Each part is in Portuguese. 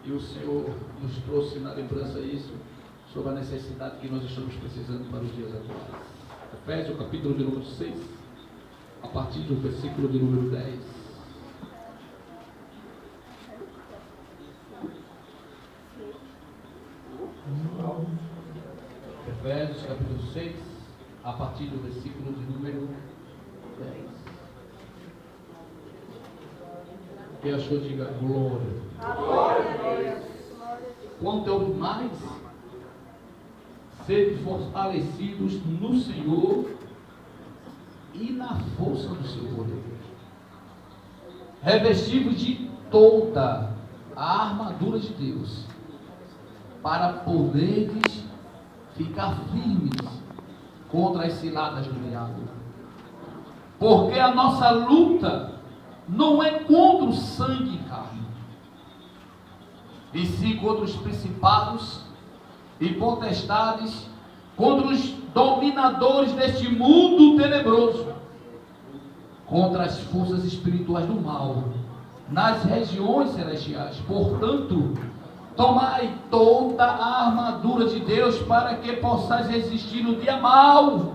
E o Senhor nos trouxe na lembrança isso, sobre a necessidade que nós estamos precisando para os dias atuais. Efésios, capítulo de número 6, a partir do versículo de número 10. Efésios, capítulo 6, a partir do versículo de número 10. Quem achou, diga glória. Glória. Quanto mais sede fortalecidos no Senhor e na força do seu poder, revestidos de toda a armadura de Deus, para poderes ficar firmes contra as ciladas do diabo. Porque a nossa luta não é contra o sangue e carne, e sim contra os principados e potestades, contra os dominadores deste mundo tenebroso, contra as forças espirituais do mal nas regiões celestiais. Portanto, tomai toda a armadura de Deus, para que possais resistir no dia mau,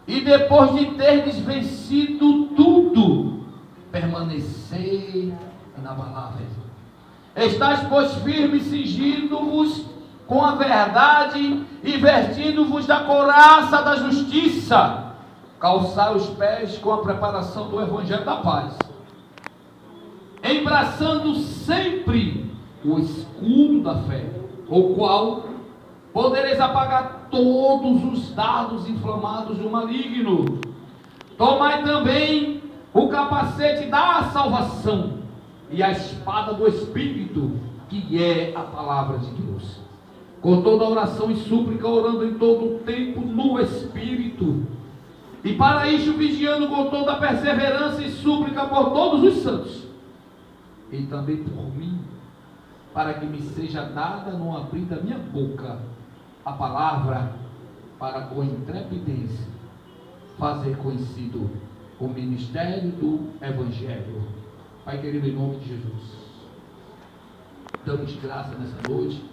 e depois de terdes vencido tudo, permanecer inabaláveis. Estais, pois, firmes, cingindo-vos com a verdade e vestindo-vos da couraça da justiça, calçar os pés com a preparação do evangelho da paz, embraçando sempre o escudo da fé, o qual podereis apagar todos os dardos inflamados do maligno. Tomai também o capacete da salvação e a espada do Espírito, que é a palavra de Deus, com toda oração e súplica, orando em todo o tempo no Espírito, e para isso vigiando com toda perseverança e súplica por todos os santos, e também por mim, para que me seja dada no abrir da minha boca a palavra, para com intrepidez fazer conhecido o ministério do Evangelho. Pai querido, em nome de Jesus, damos graça nessa noite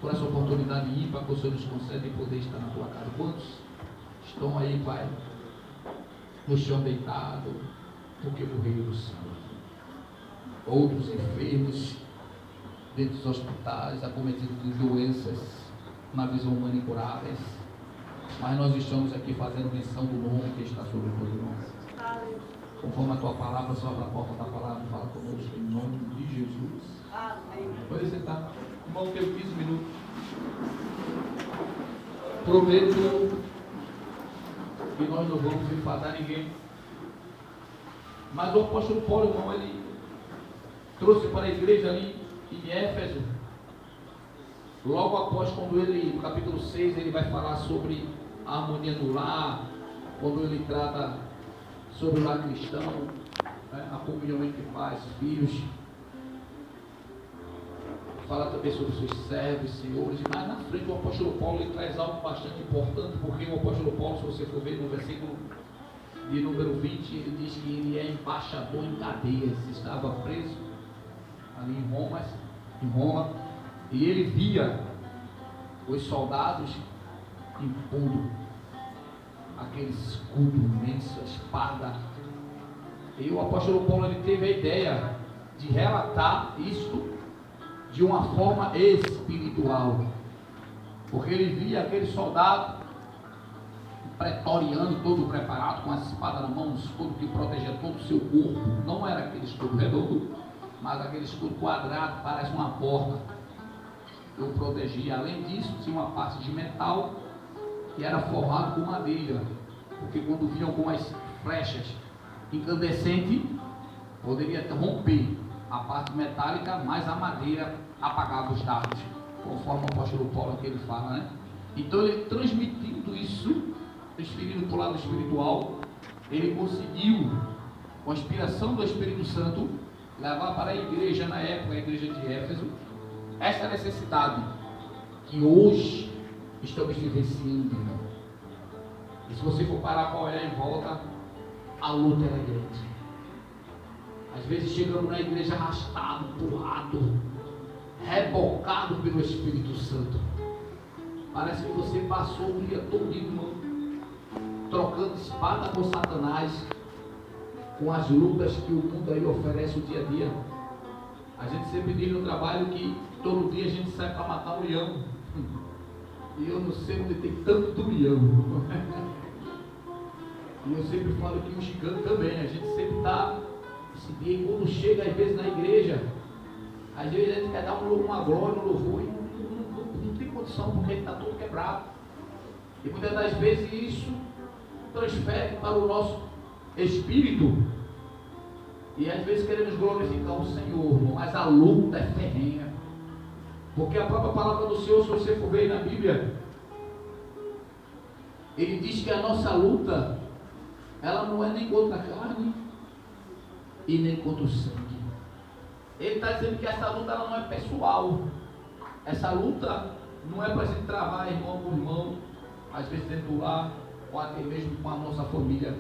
por essa oportunidade ímpar que o Senhor nos concede de poder estar na tua casa. Quantos estão aí, Pai, no chão deitado porque morreram do Senhor? Outros enfermos dentro dos hospitais, acometidos de doenças na visão humana incuráveis, mas nós estamos aqui fazendo menção do nome que está sobre todos nós. Conforme a tua palavra, só abre a porta da palavra e fala conosco em nome de Jesus. Amém. Pode sentar. Irmão, tenho 15 minutos. Prometo que nós não vamos enfadar ninguém. Mas o apóstolo Paulo, irmão, ele trouxe para a igreja ali em Éfeso, logo após, quando ele, no capítulo 6, ele vai falar sobre a harmonia do lar, quando ele trata sobre o lar cristão, né, a comunhão entre pais e filhos, fala também sobre seus servos, senhores, mas na frente o apóstolo Paulo ele traz algo bastante importante, porque o apóstolo Paulo, se você for ver no versículo de número 20, ele diz que ele é embaixador em cadeias, estava preso ali em Roma, e ele via os soldados impondo aquele escudo imenso, a espada. E o apóstolo Paulo ele teve a ideia de relatar isto de uma forma espiritual, porque ele via aquele soldado pretoriano, todo preparado, com a espada na mão, um escudo que protegia todo o seu corpo. Não era aquele escudo redondo, mas aquele escudo quadrado, parece uma porta, que o protegia. Além disso, tinha uma parte de metal que era forrado com madeira, porque quando vinha algumas flechas incandescentes, poderia romper a parte metálica, mas a madeira apagava os dardos, conforme o apóstolo Paulo aqui ele fala, né? Então ele, transmitindo isso, transferindo para o lado espiritual, ele conseguiu, com a inspiração do Espírito Santo, levar para a igreja, na época, a igreja de Éfeso, esta necessidade que hoje estamos vivenciando, irmão. E se você for parar para olhar em volta, a luta é grande. Às vezes chegamos na igreja arrastado, empurrado, rebocado pelo Espírito Santo. Parece que você passou o dia todo, irmão, trocando espada com Satanás, com as lutas que o mundo aí oferece o dia a dia. A gente sempre diz no trabalho que todo dia a gente sai para matar um leão. E eu não sei onde tem tanto leão. E eu sempre falo que o gigante também, a gente sempre está esse dia, e quando chega às vezes na igreja, às vezes a gente quer dar uma glória, um louvor, e não tem condição, porque ele está todo quebrado. E muitas das vezes isso transfere para o nosso espírito, e às vezes queremos glorificar o Senhor, mas a luta é ferrenha, porque a própria palavra do Senhor, se você for ver na Bíblia, ele diz que a nossa luta, ela não é nem contra a carne e nem contra o sangue. Ele está dizendo que essa luta ela não é pessoal. Essa luta não é para a gente travar irmão por irmão, às vezes dentro do lar, ou até mesmo com a nossa família.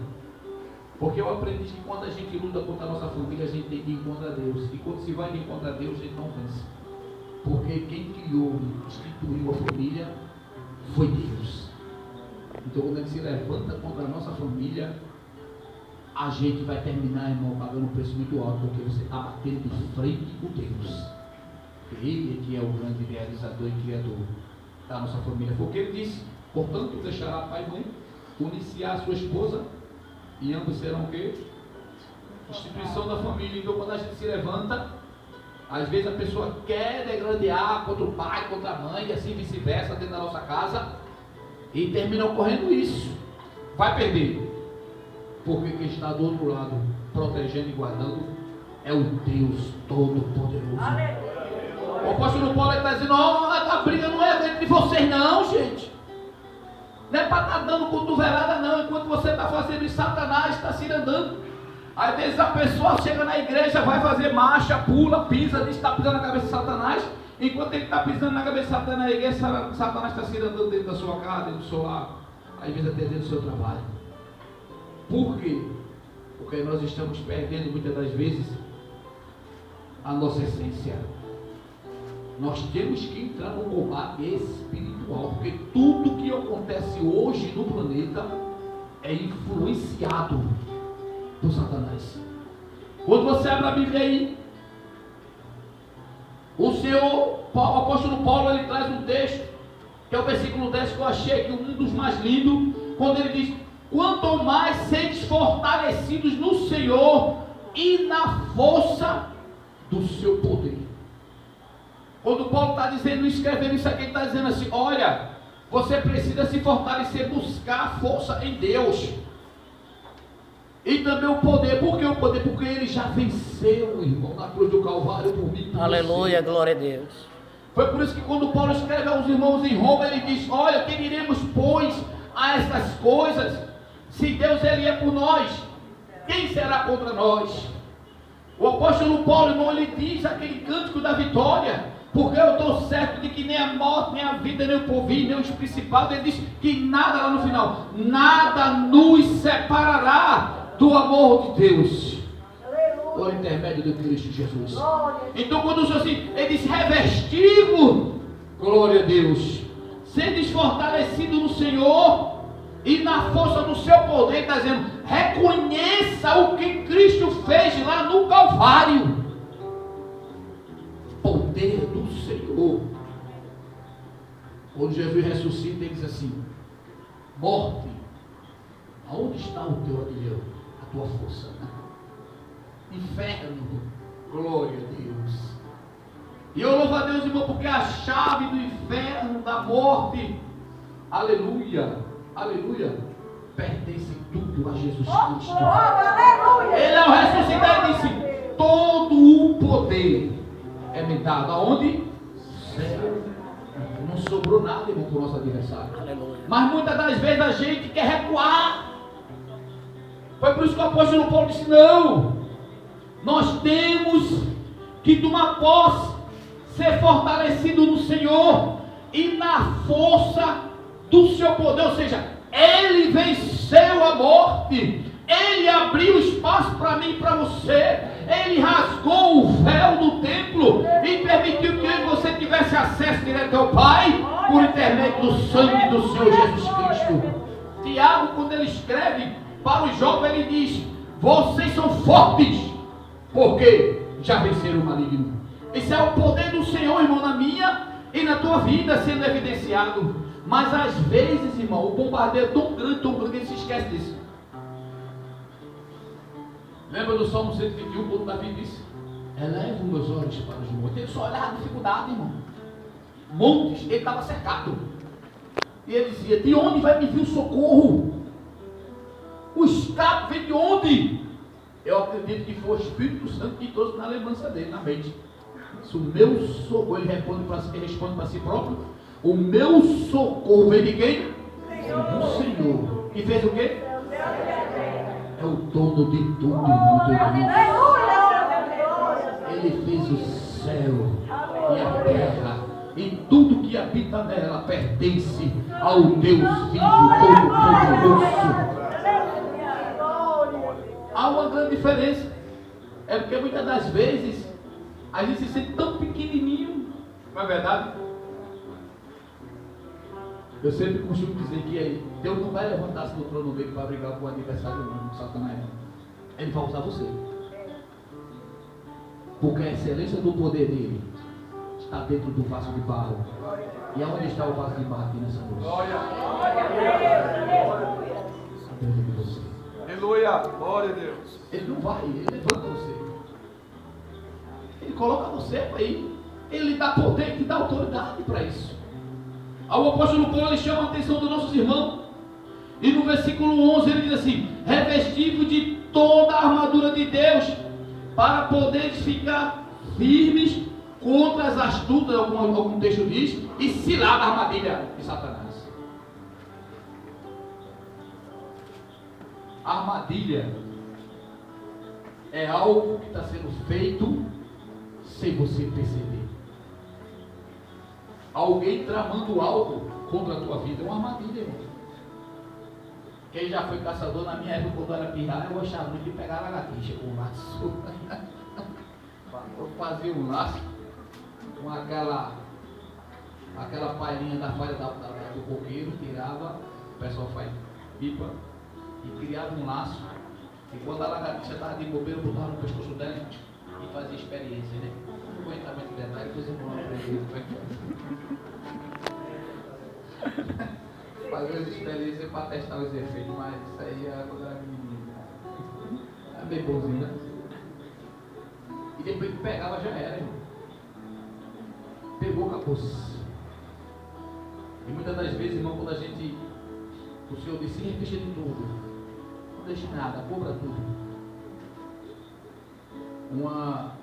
Porque eu aprendi que quando a gente luta contra a nossa família, a gente tem que ir contra Deus. E quando se vai de contra Deus, a gente não vence. Porque quem criou e instituiu a família foi Deus. Então quando a gente se levanta contra a nossa família, a gente vai terminar, irmão, pagando um preço muito alto, porque você está batendo de frente com Deus. Ele é que é o grande realizador e criador da nossa família. Foi o que ele disse: portanto, deixará pai e mãe, unir-se-á a sua esposa, e ambos serão o quê? Instituição da família. Então quando a gente se levanta, às vezes a pessoa quer degradar contra o pai, contra a mãe, e assim vice-versa dentro da nossa casa, e termina ocorrendo isso. Vai perder. Porque quem está do outro lado, protegendo e guardando, é o Deus Todo-Poderoso. O apóstolo Paulo está dizendo: a briga não é entre vocês não, gente. Não é para estar dando cotovelada não. Enquanto você está fazendo isso, Satanás está se andando. Às vezes a pessoa chega na igreja, vai fazer marcha, pula, pisa, diz que está pisando na cabeça de Satanás. Enquanto ele está pisando na cabeça de Satanás na igreja, Satanás está se andando dentro da sua casa, dentro do seu lar, às vezes até dentro do seu trabalho. Por quê? Porque nós estamos perdendo muitas das vezes a nossa essência. Nós temos que entrar no combate espiritual, porque tudo que acontece hoje no planeta é influenciado por Satanás. Quando você abre a Bíblia aí, o apóstolo Paulo, ele traz um texto, que é o versículo 10, que eu achei que um dos mais lindos, quando ele diz: quanto mais sedes fortalecidos no Senhor e na força do seu poder. Quando Paulo está dizendo, escrevendo isso aqui, ele está dizendo assim: olha, você precisa se fortalecer, buscar a força em Deus. E também o poder. Por que o poder? Porque ele já venceu, irmão, na cruz do Calvário por mim. Aleluia, glória a Deus. Foi por isso que quando Paulo escreve aos irmãos em Roma, ele diz: olha, que diremos, pois, a essas coisas? Se Deus ele é por nós, quem será contra nós? O apóstolo Paulo, irmão, ele diz aquele cântico da vitória: porque eu estou certo de que nem a morte, nem a vida, nem o povinho, nem os principados. Ele diz que nada, lá no final, nada nos separará do amor de Deus, por intermédio de Cristo Jesus. Então quando diz assim, ele diz: revestido, glória a Deus, sendo fortalecido no Senhor e na força do seu poder. Está dizendo: reconheça o que Cristo fez lá no Calvário. Poder do Senhor. Quando Jesus ressuscita, ele diz assim: morte, aonde está o teu aguilhão, a tua força? Inferno, glória a Deus. E eu louvo a Deus, irmão, porque a chave do inferno, da morte, aleluia, aleluia, pertence tudo a Jesus Cristo. Ele é o ressuscitado e disse: todo o poder é me dado aonde? Céu. Não sobrou nada, irmão, para o nosso adversário. Aleluia. Mas muitas das vezes a gente quer recuar. Foi por isso que o apóstolo Paulo disse: não, nós temos que tomar posse, ser fortalecido no Senhor e na força do seu poder. Ou seja, ele venceu a morte, Ele abriu espaço para mim e para você. Ele rasgou o véu do templo e permitiu que eu e você tivesse acesso direto ao Pai por intermédio do sangue do Senhor Jesus Cristo. Tiago, quando ele escreve para os jovens, ele diz: vocês são fortes, porque já venceram o maligno. Esse é o poder do Senhor, irmão, na minha e na tua vida sendo evidenciado. Mas às vezes, irmão, o bombardeio é tão grande que ele se esquece disso. Lembra do Salmo 121, quando Davi disse: elevo meus olhos para os montes. Ele só olhava a dificuldade, irmão. Montes, ele estava cercado. E ele dizia: de onde vai me vir o socorro? O escape vem de onde? Eu acredito que foi o Espírito Santo que trouxe na lembrança dele, na mente. Se o meu socorro, ele responde para si próprio: o meu socorro vem de quem? Do Senhor. E fez o quê? É o dono de tudo, irmão. Ele fez o céu e a terra, e tudo que habita nela pertence ao Deus vivo, todo-poderoso. Há uma grande diferença. É porque muitas das vezes a gente se sente tão pequenininho, não é verdade? Eu sempre costumo dizer que Deus não vai levantar-se do trono dele para brigar com o adversário, não, Satanás. Ele vai usar você. Porque a excelência do poder dele está dentro do vaso de barro. E aonde está o vaso de barro aqui nessa noite? Dentro de você. Aleluia, glória a Deus. Ele não vai, ele levanta você. Ele coloca você aí. Ele dá poder, ele dá autoridade para isso. O apóstolo Paulo chama a atenção dos nossos irmãos. E no versículo 11 ele diz assim: revestido de toda a armadura de Deus, para poderes ficar firmes contra as astutas, algum texto diz, e cilada a armadilha de Satanás. A armadilha é algo que está sendo feito sem você perceber. Alguém tramando algo contra a tua vida é uma armadilha, irmão. Quem já foi caçador, na minha época, quando eu era pirralho, eu gostava muito de pegar lagartixa com um laço. Eu fazia um laço com aquela palhinha da falha do coqueiro, tirava, o pessoal faz pipa, e criava um laço. E quando a lagartixa estava de bobeira, eu botava no pescoço dela e fazia experiência, né? Não vou entrar muito em detalhe, depois eu vou aprender como é que é. Fazer as experiências para testar os efeitos, mas isso aí é quando era menino. É bem bonzinho, né? E depois que pegava já era, irmão. Pegou, acabou-se. E muitas das vezes, irmão, quando o Senhor disse: revista de tudo, não deixe nada, cobra tudo. Uma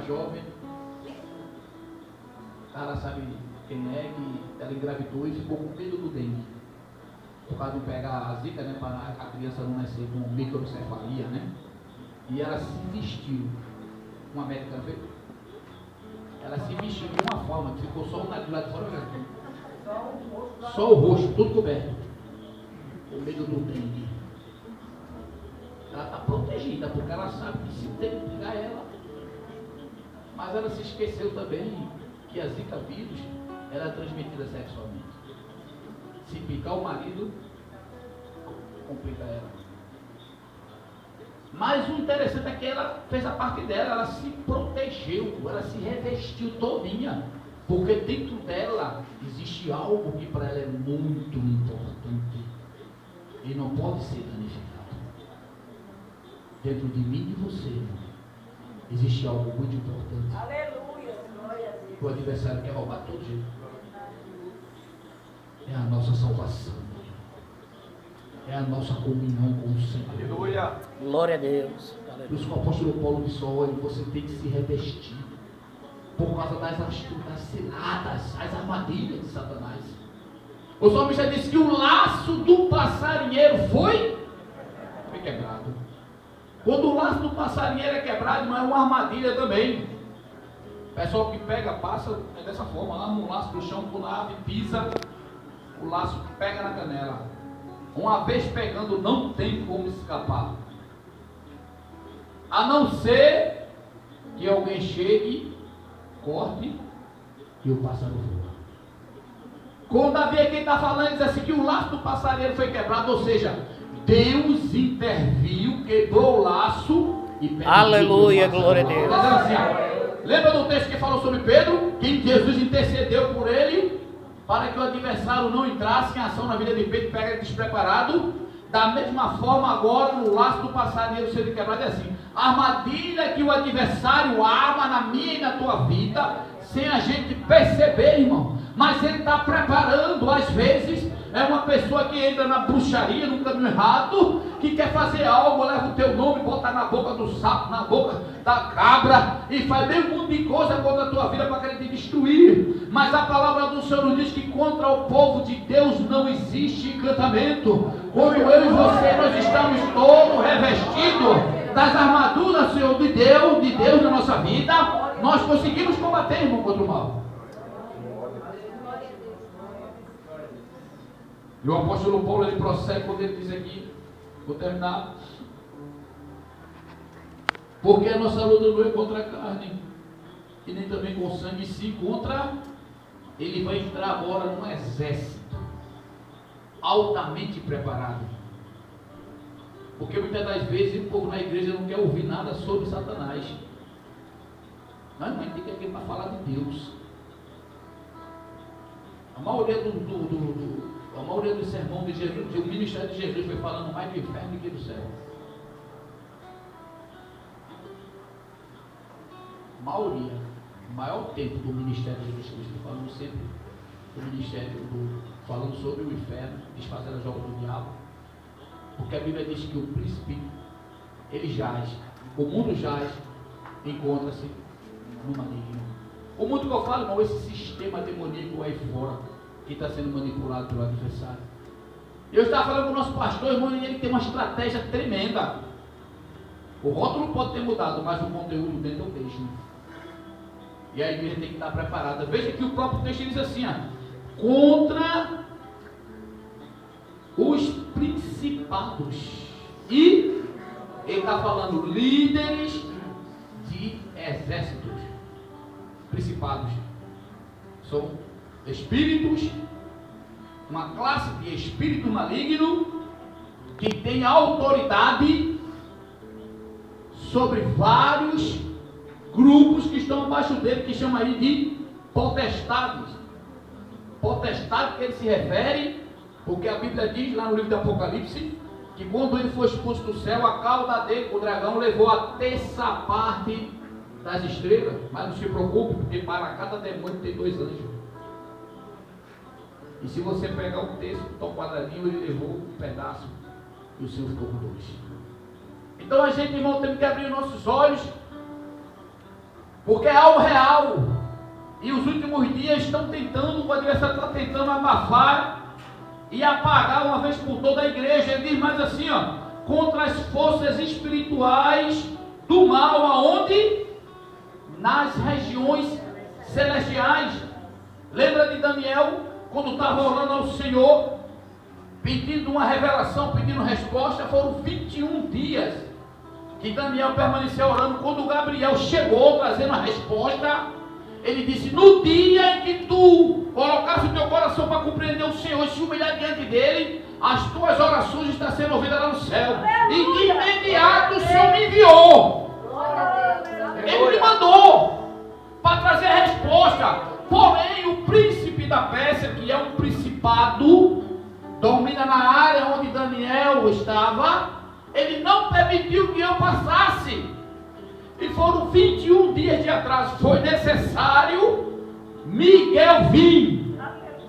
jovem, ela sabe quem é, que ela engravidou e ficou com medo do dengue. Por causa de pegar a zika, né, para a criança não nascer com microcefalia, né? E ela se vestiu, uma médica fez, ela se vestiu de uma forma que ficou só o nariz lá de fora, só o rosto, tudo coberto, com medo do dengue. Ela está protegida, porque ela sabe que se tem que pegar ela. Mas ela se esqueceu também que a zika vírus ela é transmitida sexualmente. Se picar o marido, complica ela. Mas o interessante é que ela fez a parte dela, ela se protegeu, ela se revestiu todinha, porque dentro dela existe algo que para ela é muito importante e não pode ser danificado. Dentro de mim e de você, irmão, existe algo muito importante. Aleluia, glória a Deus. O adversário quer roubar todo jeito. É a nossa salvação. É a nossa comunhão com o Senhor. Aleluia. Glória a Deus. Por isso que o apóstolo Paulo disse: olha, você tem que se revestir por causa das astutas, das ciladas, as armadilhas de Satanás. O salmista disse que o laço do passarinheiro foi quebrado. Quando o laço do passarinheiro é quebrado, não é uma armadilha também. O pessoal que pega, passa é dessa forma, lá no laço do chão, quando a ave pisa, o laço pega na canela. Uma vez pegando, não tem como escapar. A não ser que alguém chegue, corte e o pássaro voa. Com Davi aqui está falando, diz assim, que o laço do passarinheiro foi quebrado, ou seja, Deus interviu, quebrou o laço e permitiu. Aleluia, glória a Deus. Assim, lembra do texto que falou sobre Pedro? Que Jesus intercedeu por ele para que o adversário não entrasse em ação na vida de Pedro, pega ele despreparado. Da mesma forma, agora no laço do passarinheiro sendo quebrado é assim: a armadilha que o adversário arma na minha e na tua vida, sem a gente perceber, irmão. Mas ele está preparando, às vezes, é uma pessoa que entra na bruxaria, no caminho errado, que quer fazer algo, leva o teu nome, bota na boca do sapo, na boca da cabra, e faz meio mundo de coisa contra a tua vida para querer te destruir. Mas a palavra do Senhor nos diz que contra o povo de Deus não existe encantamento. Quando eu e você, nós estamos todos revestidos das armaduras, Senhor, de Deus na nossa vida, nós conseguimos combater, irmão, contra o mal. E o apóstolo Paulo, ele prossegue quando ele diz aqui, vou terminar, porque a nossa luta não é contra a carne, e nem também com sangue, sim contra, ele vai entrar agora num exército, altamente preparado, porque muitas das vezes o povo na igreja não quer ouvir nada sobre Satanás, não, mas tem que ir aqui para falar de Deus. A maioria do sermão de Jesus, o ministério de Jesus foi falando mais do inferno que do céu. Maioria, o maior tempo do ministério de Jesus foi falando sempre do ministério, falando sobre o inferno, desfazendo as obras do diabo. Porque a Bíblia diz que o príncipe, ele jaz, o mundo jaz, encontra-se no maligno. O mundo que eu falo, irmão, esse sistema demoníaco aí fora, que está sendo manipulado pelo adversário. Eu estava falando com o nosso pastor, irmão, e ele tem uma estratégia tremenda. O rótulo pode ter mudado, mas o conteúdo dentro é o mesmo. E a igreja tem que estar preparada. Veja que o próprio texto diz assim, ó, contra os principados. E ele está falando líderes de exércitos. Principados são espíritos, uma classe de espírito maligno que tem autoridade sobre vários grupos que estão abaixo dele, que chama aí de potestades. Potestade que ele se refere, porque a Bíblia diz lá no livro do Apocalipse, que quando ele foi expulso do céu, a cauda dele, o dragão, levou a terça parte das estrelas. Mas não se preocupe, porque para cada demônio tem 2 anjos. E se você pegar um terço, um quadradinho, ele levou um pedaço e o seu ficou com 2. Então a gente, irmão, tem que abrir nossos olhos, porque é algo real. E os últimos dias estão tentando, o adversário está tentando abafar e apagar uma vez por toda a igreja. Ele diz mais assim, ó, contra as forças espirituais do mal, aonde? Nas regiões celestiais. Lembra de Daniel? Quando estava orando ao Senhor, pedindo uma revelação, pedindo resposta, foram 21 dias que Daniel permaneceu orando. Quando Gabriel chegou trazendo a resposta, ele disse, no dia em que tu colocasse o teu coração para compreender o Senhor e se humilhar diante dele, as tuas orações estão sendo ouvidas lá no céu. E de imediato o Senhor me enviou. Ele me mandou para trazer a resposta. Porém, o príncipe da Pérsia, que é um principado, domina na área onde Daniel estava, ele não permitiu que eu passasse. E foram 21 dias de atraso. Foi necessário Miguel vir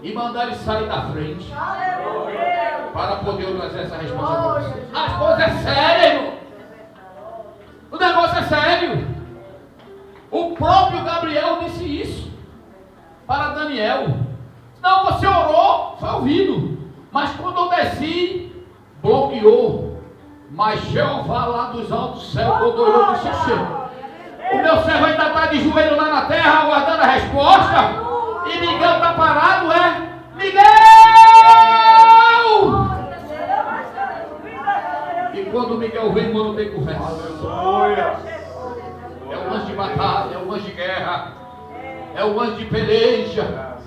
e mandar ele sair da frente para poder eu trazer essa resposta para você. As coisas é sério, irmão. O negócio é sério. O próprio Gabriel disse isso para Daniel. Não, você orou, foi ouvido. Mas quando eu desci, bloqueou. Mas Jeová lá dos altos céus, quando olhou, disse, o meu servo ainda está de joelho lá na terra, aguardando a resposta. E Miguel está parado, é? Miguel! E quando o Miguel vem, irmão, não tem conversa. Aleluia. É o anjo de batalha, é o anjo de guerra, é o anjo de peleja.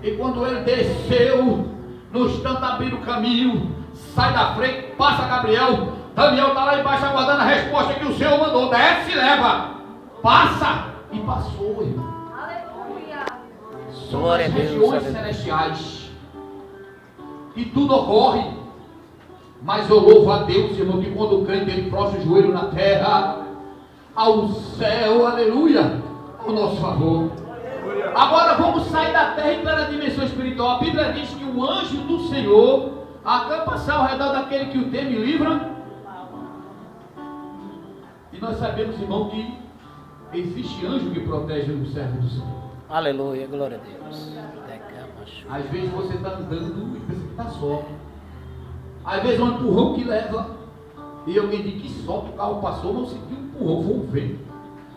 E quando ele desceu, no instante abrindo o caminho, sai da frente, passa Gabriel. Daniel está lá embaixo aguardando a resposta que o Senhor mandou. Desce e leva, passa. E passou, irmão. Aleluia. São Glória as a Deus, regiões aleluia. celestiais. E tudo ocorre. Mas eu louvo a Deus, irmão, que quando o crente ele prostra o joelho na terra, ao céu, aleluia, ao nosso favor. Agora vamos sair da terra e para a dimensão espiritual. A Bíblia diz que o anjo do Senhor acampa-se ao redor daquele que o teme e livra. E nós sabemos, irmão, que existe anjo que protege o servo do Senhor. Aleluia, glória a Deus. Às vezes você está andando e pensa que está só. Às vezes é um empurrão que leva. E alguém diz que solta, o carro passou, não sentiu um empurrão, foi um vento.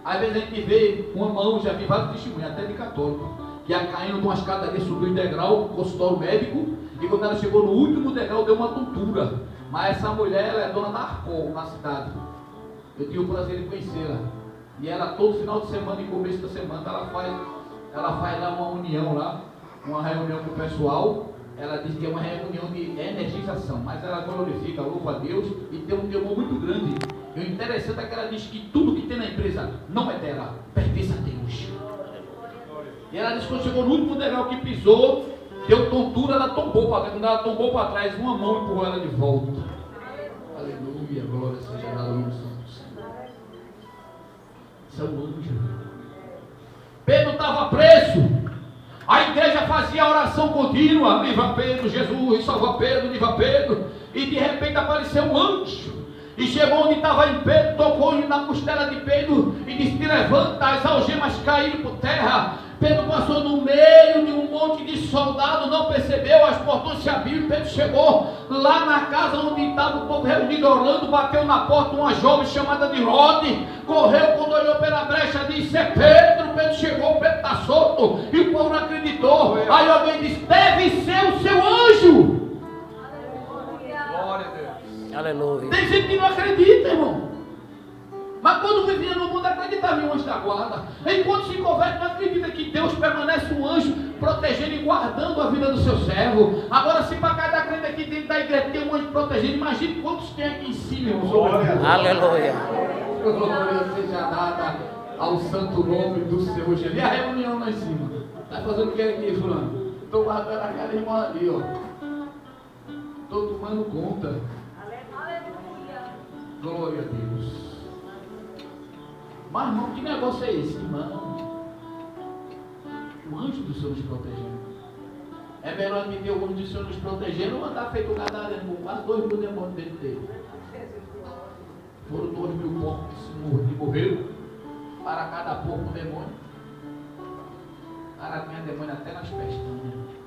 Às vezes a gente vê uma mão, já vi vários testemunhos, até de católico, que ia caindo de uma escadaria, subiu um degrau, consultório médico, e quando ela chegou no último degrau, deu uma tontura. Mas essa mulher, ela é dona da Arcol, na cidade. Eu tive o prazer de conhecê-la. E ela, todo final de semana e começo da semana, ela faz lá uma união lá, uma reunião com o pessoal. Ela diz que é uma reunião de energização, mas ela glorifica, louva a Deus e tem um temor muito grande. E o interessante é que ela diz que tudo que tem na empresa não é dela, pertence a Deus. E ela diz que quando chegou no último degrau que pisou, deu tontura, ela tombou para trás. Quando ela tombou para trás, uma mão empurrou ela de volta. Aleluia, glória seja dada ao nome santo do Senhor. Isso é um anjo. Pedro estava preso. A igreja fazia oração contínua, livra Pedro, Jesus, salva Pedro, livra Pedro. E de repente apareceu um anjo. E chegou onde estava em Pedro, tocou na costela de Pedro e disse: te levanta, as algemas caíram por terra. Pedro passou no meio de um monte de soldados, não percebeu, as portões se abriram. Pedro chegou lá na casa onde estava o povo reunido orando, bateu na porta uma jovem chamada de Rode, correu, quando olhou pela brecha, disse: é Pedro. Pedro chegou, Pedro está solto, e o povo não acreditou. Aí alguém disse: deve ser o seu anjo. Glória a Deus. Aleluia. Tem gente que não acredita, irmão. Mas quando vivia no mundo, acreditava em um anjo da guarda. Enquanto se converte, não acredita que Deus permanece um anjo protegendo e guardando a vida do seu servo. Agora, se para cada crente aqui dentro da igreja tem um anjo protegendo, imagine quantos tem aqui em cima, irmão. Aleluia. Glória seja dada ao santo nome do Senhor Jesus. E a reunião lá em cima? Está fazendo o que aqui, fulano? Estou guardando aquela irmã ali, ó. Estou tomando conta. Glória a Deus. Mas, irmão, que negócio é esse, irmão? O anjo do Senhor nos protegendo. É melhor que ter o anjo do Senhor nos protegendo ou andar feito um gadareno com quase 2 mil demônios dentro dele. Foram 2 mil porcos que morreram para cada porco um demônio. Cara, tinha demônio até nas pestanas.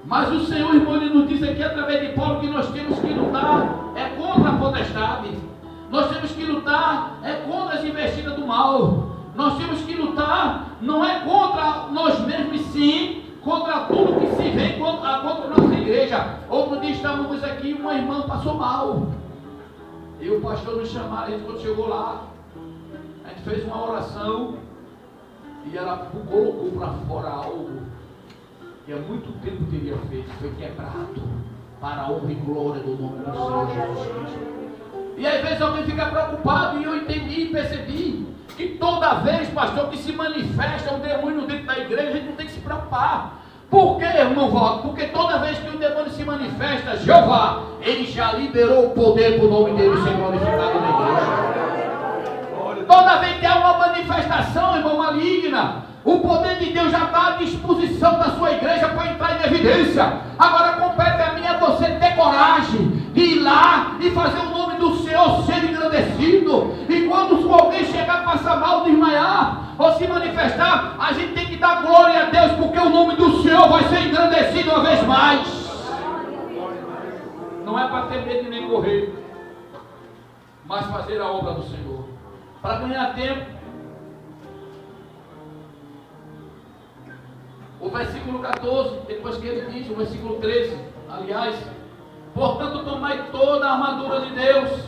Mas o Senhor, irmão, ele nos diz aqui através de Paulo que nós temos que lutar é contra a potestade. Nós temos que lutar é contra as investidas do mal. Nós temos que lutar não é contra nós mesmos, sim contra tudo que se vem contra a nossa igreja. Outro dia estávamos aqui e uma irmã passou mal. E o pastor nos chamaram, a gente quando chegou lá, a gente fez uma oração e ela colocou para fora algo que há muito tempo teria feito, foi quebrado para a honra e glória do nome do Senhor Jesus Cristo. E às vezes alguém fica preocupado, e eu entendi e percebi que toda vez, pastor, que se manifesta um demônio dentro da igreja, a gente não tem que se preocupar. Por que, irmão Walter? Porque toda vez que o demônio se manifesta, Jeová, ele já liberou o poder para o nome dele ser glorificado na igreja. Toda vez que há uma manifestação, irmão, maligna, o poder de Deus já está à disposição da sua igreja para entrar em evidência. Agora compete a mim a você ter coragem de ir lá e fazer o nome do Senhor ser engrandecido. E quando alguém chegar, passar mal, desmaiar ou se manifestar, a gente tem que dar glória a Deus, porque o nome do Senhor vai ser engrandecido uma vez mais. Não é para ter medo nem correr, mas fazer a obra do Senhor. Para ganhar tempo, o versículo 14, depois que ele diz, o versículo 13, aliás, Portanto, tomai toda a armadura de Deus,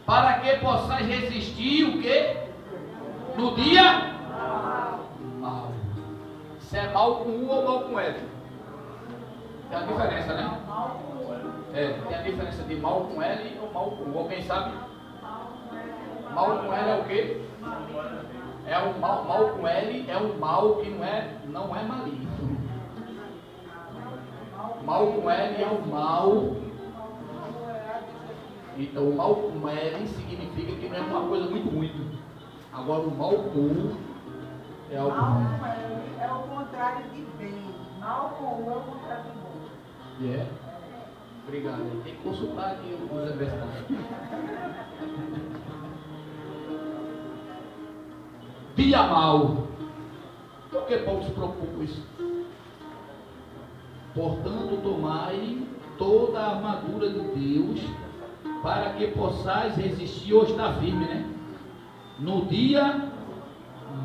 para que possais resistir o quê? No dia mal. Isso é mal com U ou mal com L? Tem a diferença, né? Tem a diferença de mal com L ou mal com U. Alguém sabe? Mal com L é o quê? É o mal com L é um mal que não é maligno. Mal com L é o mal. Então o mal com L significa que não é uma coisa muito ruim. Agora o mal com U é algo ruim. Mal com L é o contrário de bem. Mal com U é o contrário de bom. Obrigado. Tem que consultar aqui os universitários. Dia mal. Por que Paulo se preocupa com isso? Portanto, tomai toda a armadura de Deus, para que possais resistir. Hoje está firme, né? No dia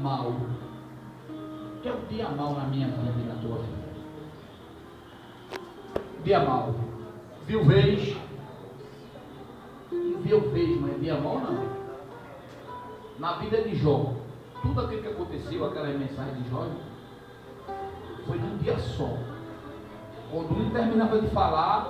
mal. O que é o dia mal na minha vida e na tua vida? Dia mal. Viuvez. Viuvez, mas é dia mal não. Na vida de Jó, tudo aquilo que aconteceu, aquela mensagem de Jó, foi num dia só. Quando um terminava de falar,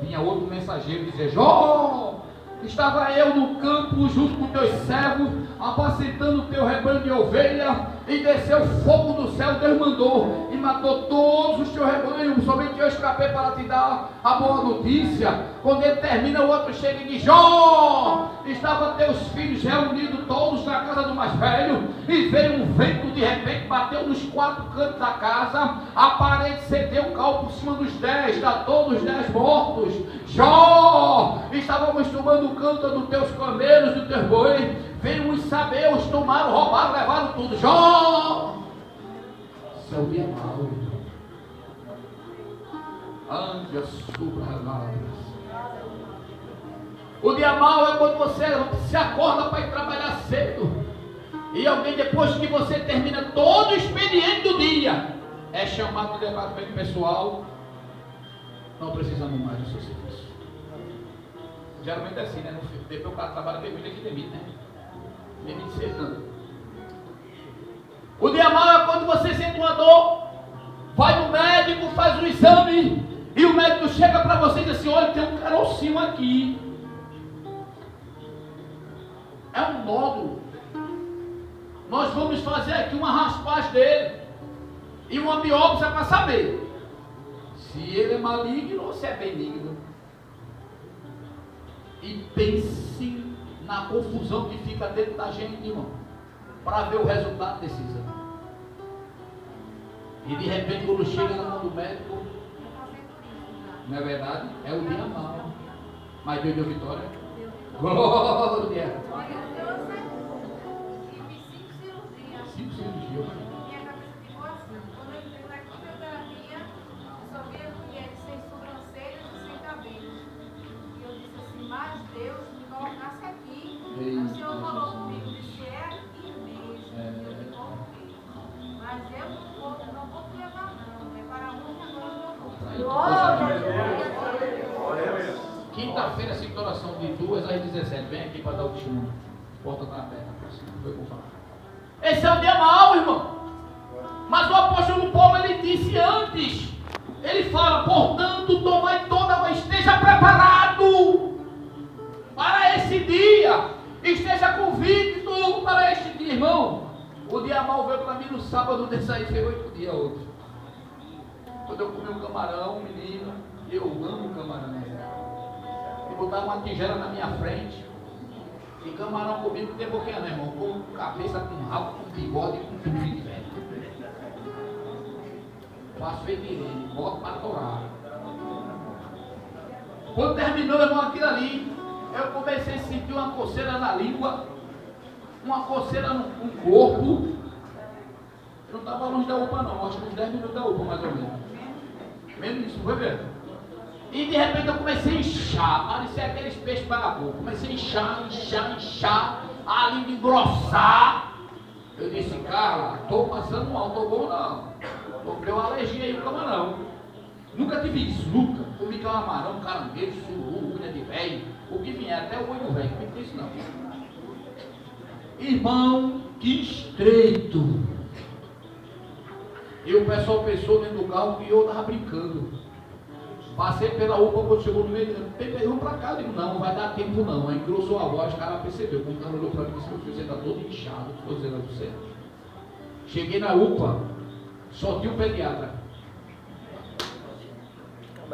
vinha outro mensageiro e dizia: Jó, estava eu no campo junto com teus servos, apacentando o teu rebanho de ovelha, e desceu fogo do céu, Deus mandou, e matou todos os teus rebanhos, somente eu escapei para te dar a boa notícia. Quando ele termina, o outro chega e diz: Jó, estavam teus filhos reunidos todos na casa do mais velho, e veio um vento de repente, bateu nos 4 cantos da casa, a parede cedeu, caiu por cima dos 10, está todos os 10 mortos. Jó, estávamos tomando conta dos teus camelos, dos teus bois, veio os sabeus, tomaram, roubaram, levaram tudo. Jó, isso é o dia mau. Ande a subra. O dia mau é quando você se acorda para ir trabalhar cedo, e alguém, depois que você termina todo o expediente do dia, é chamado de departamento pessoal: não precisamos mais do seu serviço. Geralmente é assim, né? Depois o cara trabalha, termina que demite, né? Demite cedo, não. O dia mau é quando você sente uma dor, vai no médico, faz um exame, e o médico chega para você e diz assim: olha, tem um carocinho aqui. É um nódulo. Nós vamos fazer aqui uma raspagem dele e uma biópsia para saber se ele é maligno ou se é benigno. E pense na confusão que fica dentro da gente, irmão, para ver o resultado desse exame. E de repente, quando chega na mão do médico, não é verdade? É o dia mau. Mas Deus deu vitória. Glória! Minha cabeça ficou assim. Quando eu entrei na quimioterapia, eu só via mulheres sem sobrancelhas e sem cabelo. E eu disse assim: mas Deus me colocasse aqui. O Senhor falou comigo, disse: é aqui mesmo. Eu me coloquei. Mas eu não vou te levar, não. É para onde agora eu vou. Quinta-feira, essa oração de 2 às 17. Vem aqui para dar o testemunho. Porta está aberta. Foi por falar. Esse é o dia mau, irmão. Mas o apóstolo Paulo, ele disse antes, ele fala: portanto, tomai toda, esteja preparado para esse dia, esteja convicto para este dia, irmão. O dia mau veio para mim no sábado, desse aí foi 8 dias hoje. Quando eu comi um camarão, menino, eu amo camarão, e botaram uma tigela na minha frente. E camarão comigo não tem boquinha, não, irmão. Com cabeça, com rabo, com bigode, com tudo, velho. Faço feito direito, boto para torar. Quando terminou, irmão, aquilo ali, eu comecei a sentir uma coceira na língua, uma coceira no corpo. Eu não estava longe da UPA, não. Acho que uns 10 minutos da UPA, mais ou menos. Menos isso, foi mesmo. E de repente eu comecei a inchar, parecia aqueles peixes para a boca. Comecei a inchar, a língua engrossar. Eu disse: cara, estou passando mal, estou bom não. Comprei uma alergia aí no camarão. Nunca tive isso, nunca. Comi camarão, caranguejo, suru, unha de velho, o que vier, até o olho velho, não tem isso não. Irmão, que estreito. E o pessoal pensou dentro do carro que eu estava brincando. Passei pela UPA, quando chegou no meio, vamos pra cá, eu digo, não vai dar tempo não. Aí engrossou a voz, o cara percebeu. Quando o cara olhou pra mim e disse, meu filho, você está todo inchado, estou dizendo a você. Cheguei na UPA, só tinha um pediatra.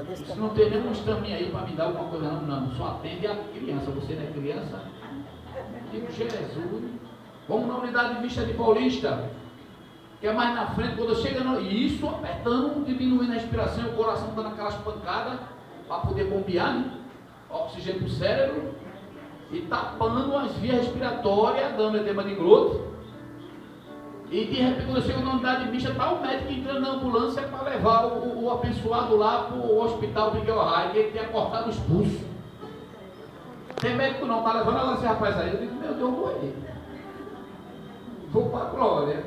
Disse, não tem nenhum extrame aí para me dar alguma coisa, não, só atende a criança. Você não é criança? Digo, Jesus, vamos na unidade mista de Paulista, que é mais na frente, quando eu chego, e isso apertando, diminuindo a respiração, o coração dando aquelas pancadas, para poder bombear, né? Oxigênio para o cérebro, e tapando as vias respiratórias, dando edema de glote. E de repente, quando eu chego na unidade mista, está o médico entrando na ambulância para levar o abençoado lá para o hospital Miguel Arraia, que ele tinha cortado os pulsos. Tem médico não, está levando esse rapaz aí. Eu digo, meu Deus, eu vou aí. Vou para a glória.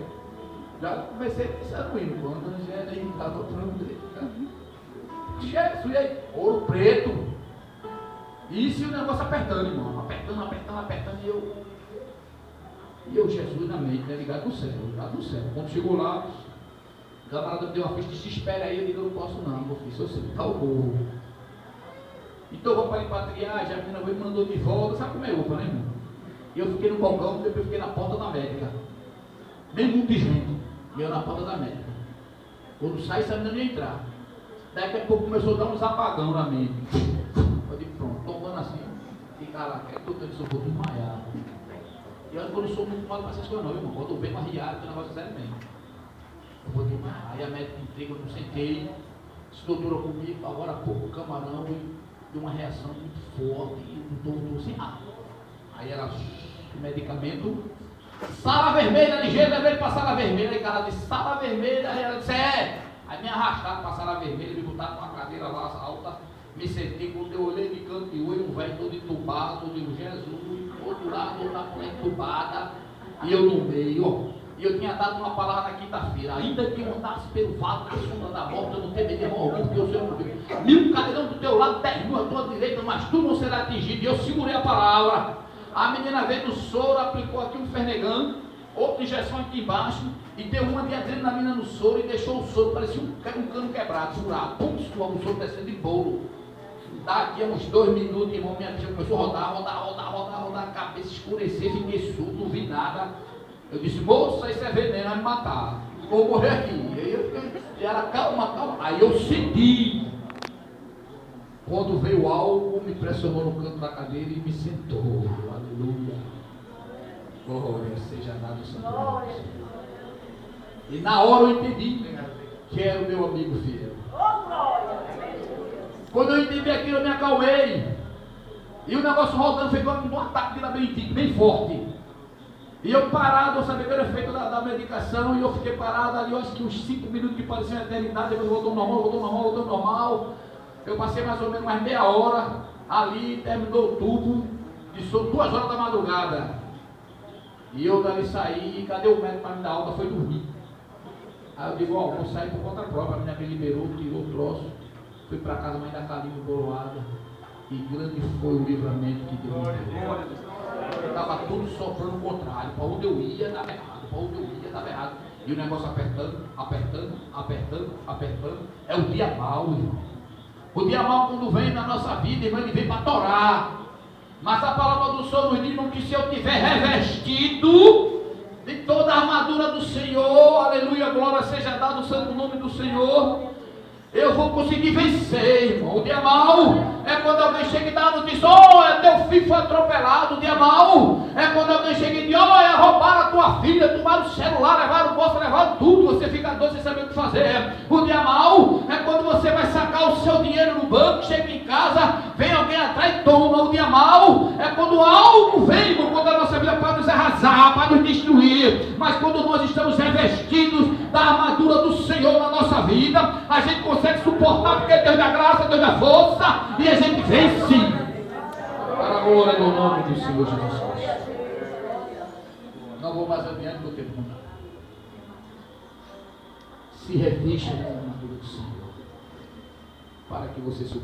Já comecei pensando em quando o Angélica aí estava doutorando dele. Jesus, e aí? Ouro preto. Isso e o negócio apertando, irmão. Apertando, e eu, Jesus na mente, né, ligado no céu. Quando chegou lá, o camarada me deu uma ficha, disse, espera aí, eu digo, eu não posso não, meu filho, sou tá o burro. Então eu vou para repatriagem, a menina veio e mandou de volta, sabe como é UPA, né, irmão? E eu fiquei no balcão, depois eu fiquei na porta da médica. Bem muito de gente, e eu na porta da médica. Quando sai, essa menina não ia entrar. Daqui a pouco começou a dar uns apagão na mente. Eu digo, pronto, tomando assim, e cara, que eu vou desmaiar. E eu não sou muito mal para essas coisas não, irmão. Quando eu venho arriado, o negócio é sério mesmo. Eu vou desmaiar. Aí a médica entrega, eu não sentei. Se doutora comigo, agora há pouco o camarão e deu uma reação muito forte. E o doutor assim, aí ela, medicamento, sala vermelha, ligeiro, levei ele para sala vermelha. Aí o cara disse, sala vermelha. Aí ela disse, é. Aí me arrastaram para a sala vermelha, me botaram com uma cadeira lá alta. Me sentei, quando eu olhei de canto de olho, um velho todo entubado, eu digo, Jesus. Outro lado, outra mulher entubada, e eu no meio, e eu tinha dado uma palavra na quinta-feira, ainda que eu andasse pelo vale da sombra da morte, eu não tenho medo algum, porque eu sou meu. 1000 cadeirão do teu lado, 10.000 à tua direita, mas tu não será atingido, e eu segurei a palavra. A menina veio do soro, aplicou aqui um Fernegan, outra injeção aqui embaixo, e deu uma de adrenalina no soro, e deixou o soro, parecia um cano quebrado, furado, pum, o soro descendo de bolo. Daqui a uns 2 minutos, irmão, minha tia começou a rodar, a cabeça escurecer, fiquei surdo, não vi nada. Eu disse, moça, isso é veneno, vai me matar, vou morrer aqui. E ela, calma. Aí eu senti. Quando veio algo, me pressionou no canto da cadeira e me sentou. Aleluia. Glória seja dado o Senhor. E na hora eu entendi que era o meu amigo fiel. Quando eu entendi aquilo, eu me acalmei. E o negócio rodando, foi um ataque de labirintite, bem forte. E eu parado, eu sabia que era efeito da medicação, e eu fiquei parado ali, eu acho que uns 5 minutos que pareciam uma eternidade, depois voltou normal. Eu passei mais ou menos mais meia hora ali, terminou o tubo, e são 2 horas da madrugada. E eu dali saí, cadê o médico para me dar alta? Foi dormir. Aí eu digo, vou sair por conta própria, a menina me liberou, tirou o troço. Fui para casa, mãe da Calinho coroada, e grande foi o livramento que Deus me deu. Estava tudo soprando o contrário, para onde eu ia dava errado, e o negócio apertando, é o dia mau, irmão. O dia mau quando vem na nossa vida, irmão, ele vem para torar, mas a palavra do Senhor nos diz que se eu tiver revestido de toda a armadura do Senhor, aleluia, glória seja dado o santo nome do Senhor, eu vou conseguir vencer, irmão. O dia mau é quando alguém chega e dá a notícia, teu filho foi atropelado. O dia mau é quando alguém chega e diz, roubaram a tua filha, tomaram o celular, levaram o bolso, levaram tudo, você fica doido sem saber o que fazer. O dia mau é quando você vai sacar o seu dinheiro no banco, chega em casa, vem alguém atrás e toma. O dia mau é quando algo vem, irmão, quando a nossa vida para nos arrasar, para nos destruir. Mas quando nós estamos revestidos da armadura do Senhor na nossa vida, a gente consegue suportar, porque Deus dá graça, Deus dá força, e a gente vence. Para a glória do nome do Senhor Jesus Cristo. Não vou mais adiante do tempo. Se revista da armadura do Senhor. para que você suporte.